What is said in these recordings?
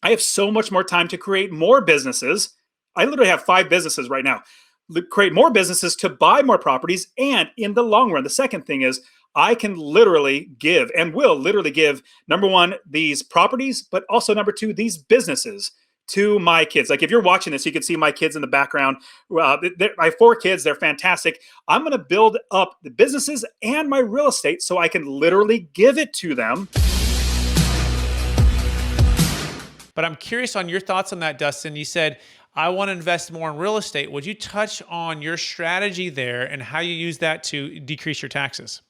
I have so much more time to create more businesses. I literally have 5 businesses right now. Create more businesses to buy more properties. And in the long run, the second thing is I can literally give and will literally give number one, these properties, but also number two, these businesses to my kids. Like if you're watching this, you can see my kids in the background. I have 4 kids. They're fantastic. I'm going to build up the businesses and my real estate so I can literally give it to them. But I'm curious on your thoughts on that, Dustin. You said, I want to invest more in real estate. Would you touch on your strategy there and how you use that to decrease your taxes?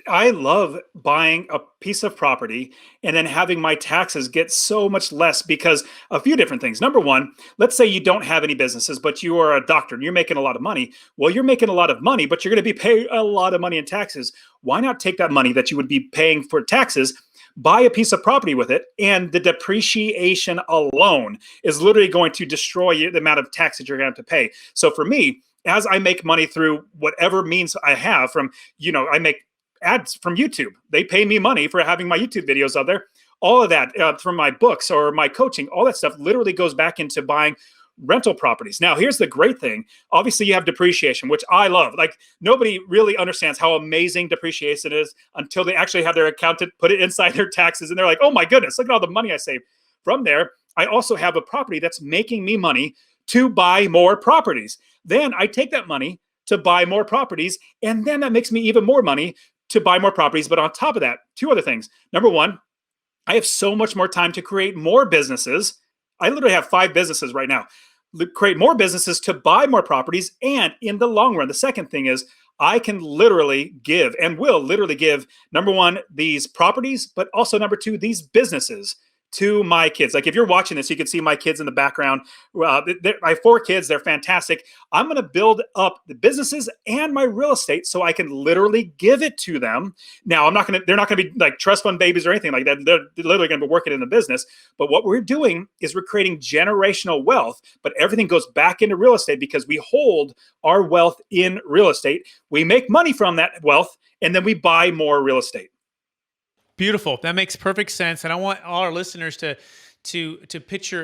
I love buying a piece of property and then having my taxes get so much less because a few different things. Number one, let's say you don't have any businesses, but you are a doctor and you're making a lot of money. Well, you're making a lot of money, but you're going to be paying a lot of money in taxes. Why not take that money that you would be paying for taxes, buy a piece of property with it, and the depreciation alone is literally going to destroy you, the amount of taxes you're going to have to pay. So for me, as I make money through whatever means I have from, I make ads from YouTube. They pay me money for having my YouTube videos out there. All of that from my books or my coaching, all that stuff literally goes back into buying rental properties. Now, here's the great thing. Obviously, you have depreciation, which I love. Like nobody really understands how amazing depreciation is until they actually have their accountant put it inside their taxes. And they're like, oh my goodness, look at all the money I saved. From there, I also have a property that's making me money to buy more properties. Then I take that money to buy more properties. And then that makes me even more money to buy more properties. But on top of that, 2 other things. Number one, I have so much more time to create more businesses. I literally have 5 businesses right now. Create more businesses to buy more properties. And in the long run, the second thing is I can literally give and will literally give number one, these properties, but also number two, these businesses to my kids. Like if you're watching this, you can see my kids in the background. I have 4 kids. They're fantastic. I'm going to build up the businesses and my real estate so I can literally give it to them. Now, they're not going to be like trust fund babies or anything like that. They're literally going to be working in the business. But what we're doing is we're creating generational wealth, but everything goes back into real estate because we hold our wealth in real estate. We make money from that wealth and then we buy more real estate. Beautiful. That makes perfect sense. And I want all our listeners to picture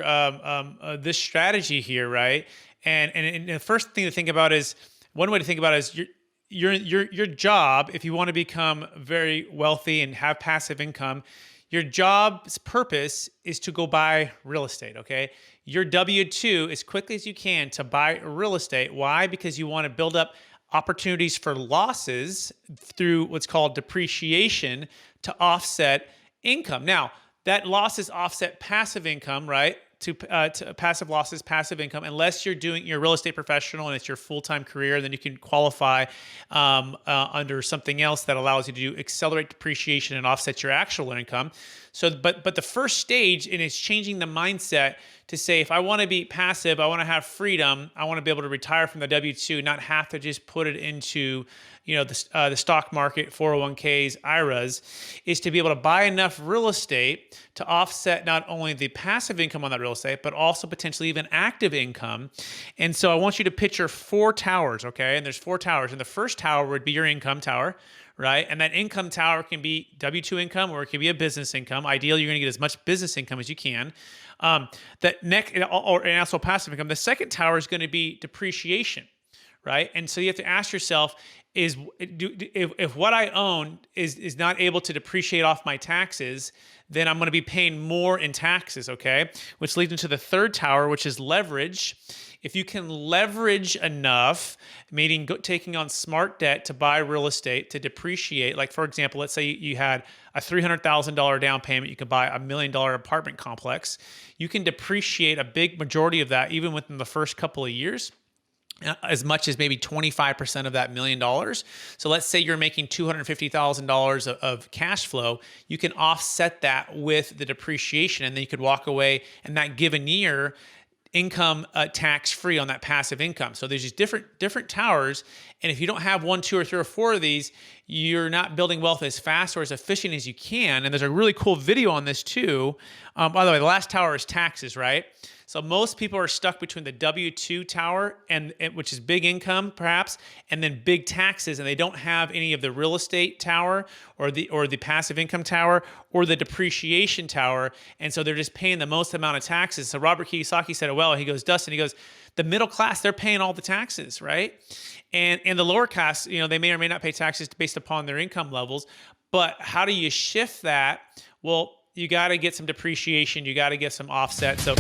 this strategy here, right? And the first thing to think about is one way to think about it is your job. If you want to become very wealthy and have passive income, your job's purpose is to go buy real estate. Okay, your W-2 as quickly as you can to buy real estate. Why? Because you want to build up opportunities for losses through what's called depreciation to offset income. Now, that losses offset passive income, right? To passive losses, passive income, unless you're doing your real estate professional and it's your full-time career, then you can qualify under something else that allows you to do accelerate depreciation and offset your actual income. So, but the first stage in is changing the mindset to say, if I want to be passive, I want to have freedom, I want to be able to retire from the W-2, not have to just put it into the stock market, 401ks, IRAs, is to be able to buy enough real estate to offset not only the passive income on that real estate, but also potentially even active income. And so I want you to picture 4 towers, okay? And there's 4 towers. And the first tower would be your income tower, right? And that income tower can be W-2 income or it can be a business income. Ideally, you're going to get as much business income as you can. And also passive income. The second tower is going to be depreciation, right? And so you have to ask yourself, if what I own is not able to depreciate off my taxes, then I'm going to be paying more in taxes, okay? Which leads into the third tower, which is leverage. If you can leverage enough, meaning taking on smart debt to buy real estate to depreciate, like for example, let's say you had a $300,000 down payment, you could buy $1 million apartment complex. You can depreciate a big majority of that even within the first couple of years, as much as maybe 25% of that $1 million. So let's say you're making $250,000 of cash flow, you can offset that with the depreciation, and then you could walk away in that given year income tax-free on that passive income. So there's these different towers, and if you don't have 1, 2, or 3, or 4 of these, you're not building wealth as fast or as efficient as you can. And there's a really cool video on this too. By the way, the last tower is taxes, right? So most people are stuck between the W-2 tower, and which is big income perhaps, and then big taxes, and they don't have any of the real estate tower or the passive income tower or the depreciation tower, and so they're just paying the most amount of taxes. So Robert Kiyosaki said it well. He goes, Dustin, he goes, the middle class, they're paying all the taxes, right? And the lower class, they may or may not pay taxes based upon their income levels, but how do you shift that? Well, you got to get some depreciation. You got to get some offset. So